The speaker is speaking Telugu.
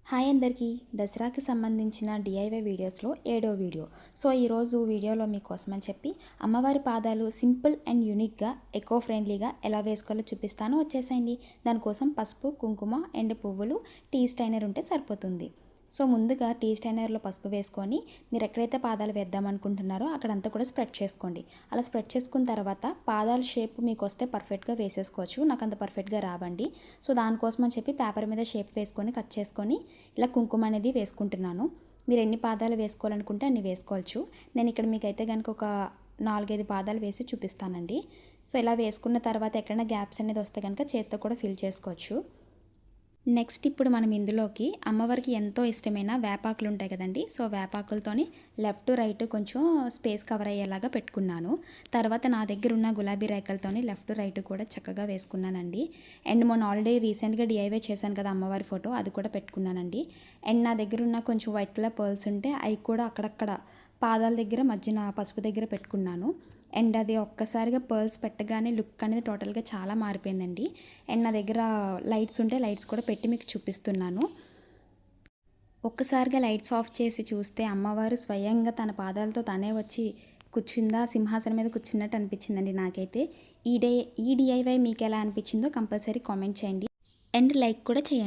హాయ్ అందరికీ, దసరాకి సంబంధించిన డిఐవై వీడియోస్లో 7వ వీడియో. సో ఈరోజు వీడియోలో మీకోసమని చెప్పి అమ్మవారి పాదాలు సింపుల్ అండ్ యూనిక్గా ఎకో ఫ్రెండ్లీగా ఎలా వేసుకోవాలో చూపిస్తాను. వచ్చేసేయండి. దానికోసం పసుపు, కుంకుమ అండ్ పువ్వులు, టీ స్టైనర్ ఉంటే సరిపోతుంది. సో ముందుగా టీ స్టైనర్లో పసుపు వేసుకొని మీరు ఎక్కడైతే పాదాలు వేద్దామనుకుంటున్నారో అక్కడంతా కూడా స్ప్రెడ్ చేసుకోండి. అలా స్ప్రెడ్ చేసుకున్న తర్వాత పాదాల షేప్ మీకు వస్తే పర్ఫెక్ట్గా వేసేసుకోవచ్చు. నాకు అంత పర్ఫెక్ట్గా రావండి. సో దానికోసం అని చెప్పి పేపర్ మీద షేప్ వేసుకొని కట్ చేసుకొని ఇలా కుంకుమ అనేది వేసుకుంటున్నాను. మీరు ఎన్ని పాదాలు వేసుకోవాలనుకుంటే అన్ని వేసుకోవచ్చు. నేను ఇక్కడ మీకైతే కనుక ఒక 4-5 పాదాలు వేసి చూపిస్తానండి. సో ఇలా వేసుకున్న తర్వాత ఎక్కడైనా గ్యాప్స్ అనేది వస్తే కనుక చేత్తో కూడా ఫిల్ చేసుకోవచ్చు. నెక్స్ట్ ఇప్పుడు మనం ఇందులోకి అమ్మవారికి ఎంతో ఇష్టమైన వేపాకులు ఉంటాయి కదండి. సో వేపాకులతోని లెఫ్ట్ రైట్ కొంచెం స్పేస్ కవర్ అయ్యేలాగా పెట్టుకున్నాను. తర్వాత నా దగ్గర ఉన్న గులాబీ రేఖలతోని లెఫ్ట్ రైట్ కూడా చక్కగా వేసుకున్నానండి. అండ్ మొన్న ఆల్రెడీ రీసెంట్గా డిఐవై చేశాను కదా అమ్మవారి ఫోటో, అది కూడా పెట్టుకున్నానండి. అండ్ నా దగ్గర ఉన్న కొంచెం వైట్ కలర్ పర్ల్స్ ఉంటే అవి కూడా అక్కడక్కడ పాదాల దగ్గర మధ్యన పసుపు దగ్గర పెట్టుకున్నాను. అండ్ అది ఒక్కసారిగా పర్ల్స్ పెట్టగానే లుక్ అనేది టోటల్గా చాలా మారిపోయిందండి. అండ్ నా దగ్గర లైట్స్ ఉంటే లైట్స్ కూడా పెట్టి మీకు చూపిస్తున్నాను. ఒక్కసారిగా లైట్స్ ఆఫ్ చేసి చూస్తే అమ్మవారు స్వయంగా తన పాదాలతో తనే వచ్చి కూర్చుందా, సింహాసనం మీద కూర్చున్నట్టు అనిపించిందండి నాకైతే. ఈ డిఐవై మీకు ఎలా అనిపించిందో కంపల్సరీ కామెంట్ చేయండి అండ్ లైక్ కూడా చేయండి.